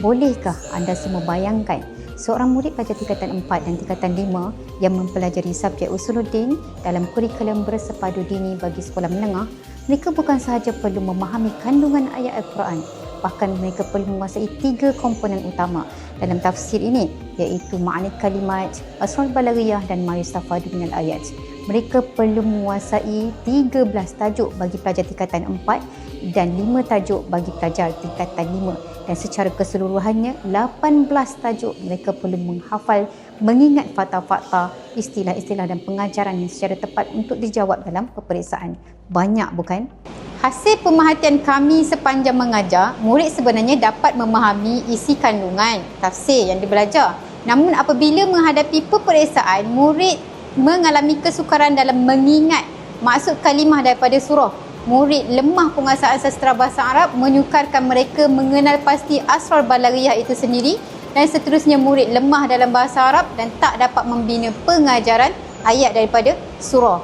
Bolehkah anda semua bayangkan seorang murid pelajar tingkatan 4 dan tingkatan 5 yang mempelajari subjek usuluddin dalam kurikulum bersepadu dini bagi sekolah menengah, mereka bukan sahaja perlu memahami kandungan ayat Al-Quran, bahkan mereka perlu menguasai 3 komponen utama dalam tafsir ini, iaitu ma'ani kalimat, asrar balaghiyah dan ma yustafadu minal ayat. Mereka perlu menguasai 13 tajuk bagi pelajar tingkatan 4 dan 5 tajuk bagi pelajar tingkatan 5. Dan secara keseluruhannya 18 tajuk mereka perlu menghafal, mengingat fakta-fakta, istilah-istilah dan pengajaran yang secara tepat untuk dijawab dalam peperiksaan. Banyak bukan? Hasil pemerhatian kami sepanjang mengajar, murid sebenarnya dapat memahami isi kandungan tafsir yang dia belajar. Namun apabila menghadapi peperiksaan, murid mengalami kesukaran dalam mengingat maksud kalimah daripada surah. Murid lemah penguasaan sastra bahasa Arab menyukarkan mereka mengenal pasti asrar balaghiyah itu sendiri, dan seterusnya murid lemah dalam bahasa Arab dan tak dapat membina pengajaran ayat daripada surah.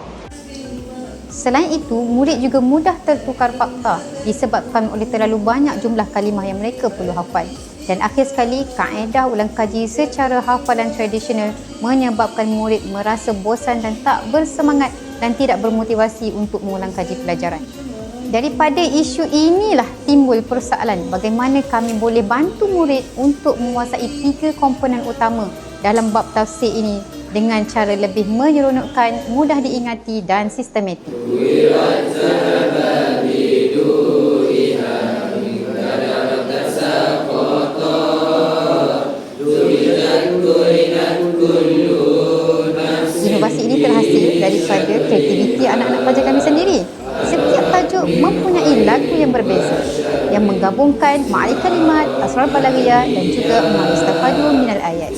Selain itu, murid juga mudah tertukar fakta disebabkan oleh terlalu banyak jumlah kalimah yang mereka perlu hafal. Dan akhir sekali, kaedah ulang kaji secara hafalan tradisional menyebabkan murid merasa bosan dan tak bersemangat dan tidak bermotivasi untuk mengulang kaji pelajaran. Daripada isu inilah timbul persoalan bagaimana kami boleh bantu murid untuk menguasai 3 komponen utama dalam bab tafsir ini dengan cara lebih menyeronokkan, mudah diingati dan sistematik. Inovasi ini terhasil daripada kreativiti anak-anak pelajar kami sendiri. Setiap tajuk mempunyai lagu yang berbeza yang menggabungkan ma'ani kalimat, asrar balaghiyah dan juga ma yustafadu minal ayat.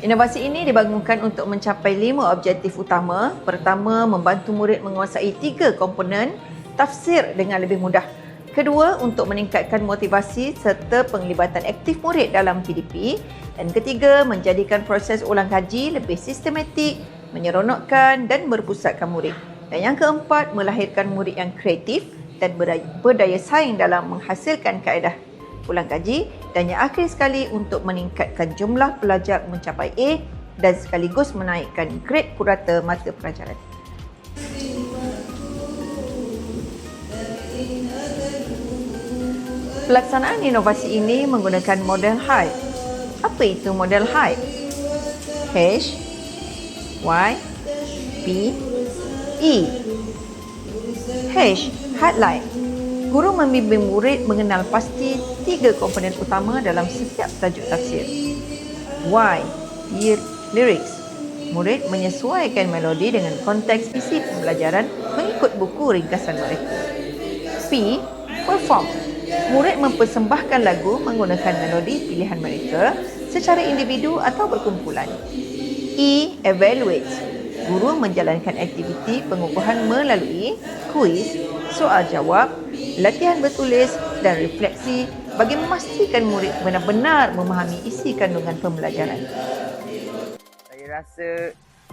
Inovasi ini dibangunkan untuk mencapai 5 objektif utama. Pertama, membantu murid menguasai 3 komponen tafsir dengan lebih mudah. Kedua, untuk meningkatkan motivasi serta penglibatan aktif murid dalam PDP. Dan ketiga, menjadikan proses ulang kaji lebih sistematik, menyeronokkan dan berpusatkan murid. Dan yang keempat, melahirkan murid yang kreatif dan berdaya saing dalam menghasilkan kaedah ulang kaji. Dan yang akhir sekali, untuk meningkatkan jumlah pelajar mencapai A dan sekaligus menaikkan grade purata mata pelajaran. Pelaksanaan inovasi ini menggunakan model HYPE. Apa itu model HYPE? H, Y, P, E. H, highlight. Guru membimbing murid mengenal pasti 3 komponen utama dalam setiap tajuk tafsir. Y, lyrics. Murid menyesuaikan melodi dengan konteks isi pembelajaran mengikut buku ringkasan mereka. P, perform. Murid mempersembahkan lagu menggunakan melodi pilihan mereka secara individu atau berkumpulan. E, evaluate. Guru menjalankan aktiviti pengukuhan melalui kuis, soal jawab, latihan bertulis dan refleksi bagi memastikan murid benar-benar memahami isi kandungan pembelajaran. Saya rasa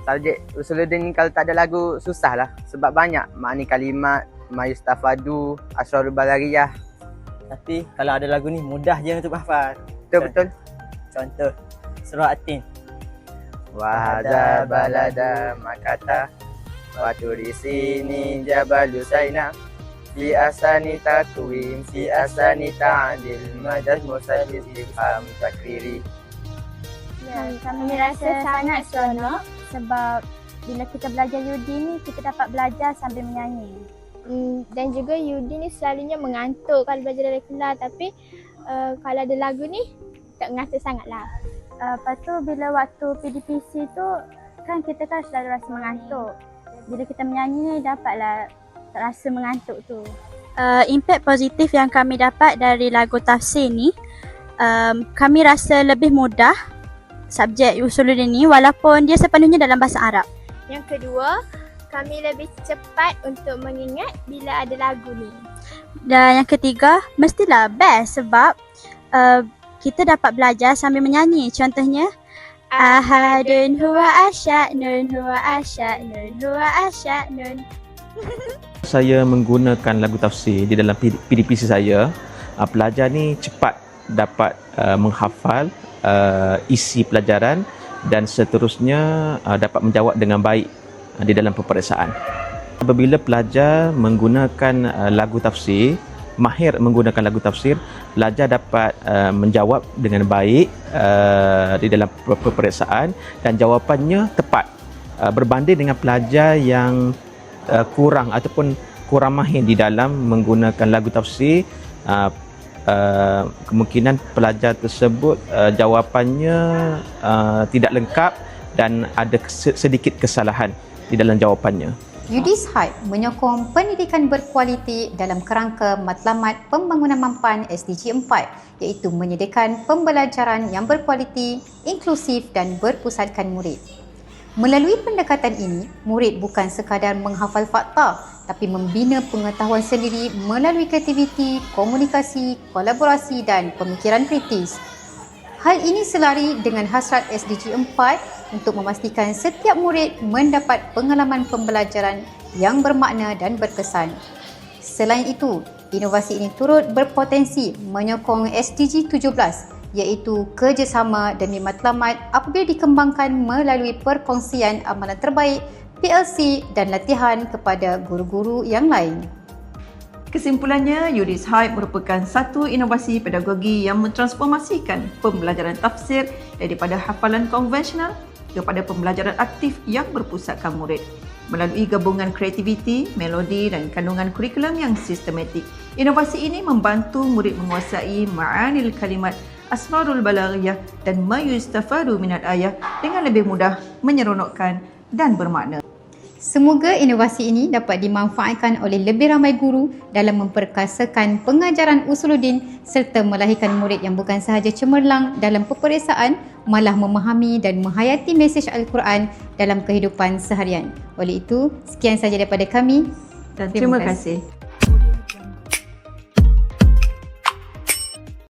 subjek usuluddin ni kalau tak ada lagu susahlah sebab banyak ma'ani kalimat, ma yustafadu, asrarul balaghiyah. Tapi kalau ada lagu ni mudah je untuk hafal. Betul. Contoh surah At-Tin. Wahada balada makata wa turisini jabalu saina fi asani takwim fi asani ta'dil madad musaddiq faham takriri. Ya, kami rasa sangat seronok sebab bila kita belajar UD ni kita dapat belajar sambil menyanyi. Dan juga UD ni selalunya mengantuk kalau belajar dari kelas, tapi kalau ada lagu ni tak mengantuk sangatlah. Lepas tu bila waktu PDPC tu kan kita kan selalu rasa mengantuk. Bila kita menyanyi ni dapatlah tak rasa mengantuk tu. Impact positif yang kami dapat dari lagu tafsir ni, kami rasa lebih mudah subjek Usuluddin ni walaupun dia sepenuhnya dalam bahasa Arab. Yang kedua, kami lebih cepat untuk mengingat bila ada lagu ni. Dan yang ketiga, mestilah best sebab kita dapat belajar sambil menyanyi. Contohnya, Ahadun huwa asya'nun huwa asya'nun huwa asya'nun. Saya menggunakan lagu tafsir di dalam PDPC saya. Pelajar ni cepat dapat menghafal isi pelajaran dan seterusnya dapat menjawab dengan baik di dalam peperiksaan. Apabila pelajar menggunakan lagu tafsir, mahir menggunakan lagu tafsir, pelajar dapat menjawab dengan baik di dalam peperiksaan dan jawapannya tepat berbanding dengan pelajar yang kurang ataupun kurang mahir di dalam menggunakan lagu tafsir. Kemungkinan pelajar tersebut jawapannya tidak lengkap dan ada sedikit kesalahan di dalam jawapannya. UDIS Hype menyokong pendidikan berkualiti dalam kerangka matlamat pembangunan mampan SDG 4 iaitu menyediakan pembelajaran yang berkualiti, inklusif dan berpusatkan murid. Melalui pendekatan ini, murid bukan sekadar menghafal fakta tapi membina pengetahuan sendiri melalui kreativiti, komunikasi, kolaborasi dan pemikiran kritis. Hal ini selari dengan hasrat SDG 4 untuk memastikan setiap murid mendapat pengalaman pembelajaran yang bermakna dan berkesan. Selain itu, inovasi ini turut berpotensi menyokong SDG 17 iaitu kerjasama demi matlamat apabila dikembangkan melalui perkongsian amalan terbaik, PLC dan latihan kepada guru-guru yang lain. Kesimpulannya, UDIS Hype merupakan satu inovasi pedagogi yang mentransformasikan pembelajaran tafsir daripada hafalan konvensional kepada pembelajaran aktif yang berpusatkan murid. Melalui gabungan kreativiti, melodi dan kandungan kurikulum yang sistematik, inovasi ini membantu murid menguasai ma'anil kalimat, asrarul balaghiyah dan ma yustafadu minal ayah dengan lebih mudah, menyeronokkan dan bermakna. Semoga inovasi ini dapat dimanfaatkan oleh lebih ramai guru dalam memperkasakan pengajaran Usuluddin serta melahirkan murid yang bukan sahaja cemerlang dalam peperiksaan, malah memahami dan menghayati mesej Al-Quran dalam kehidupan seharian. Oleh itu, sekian sahaja daripada kami. Dan terima kasih.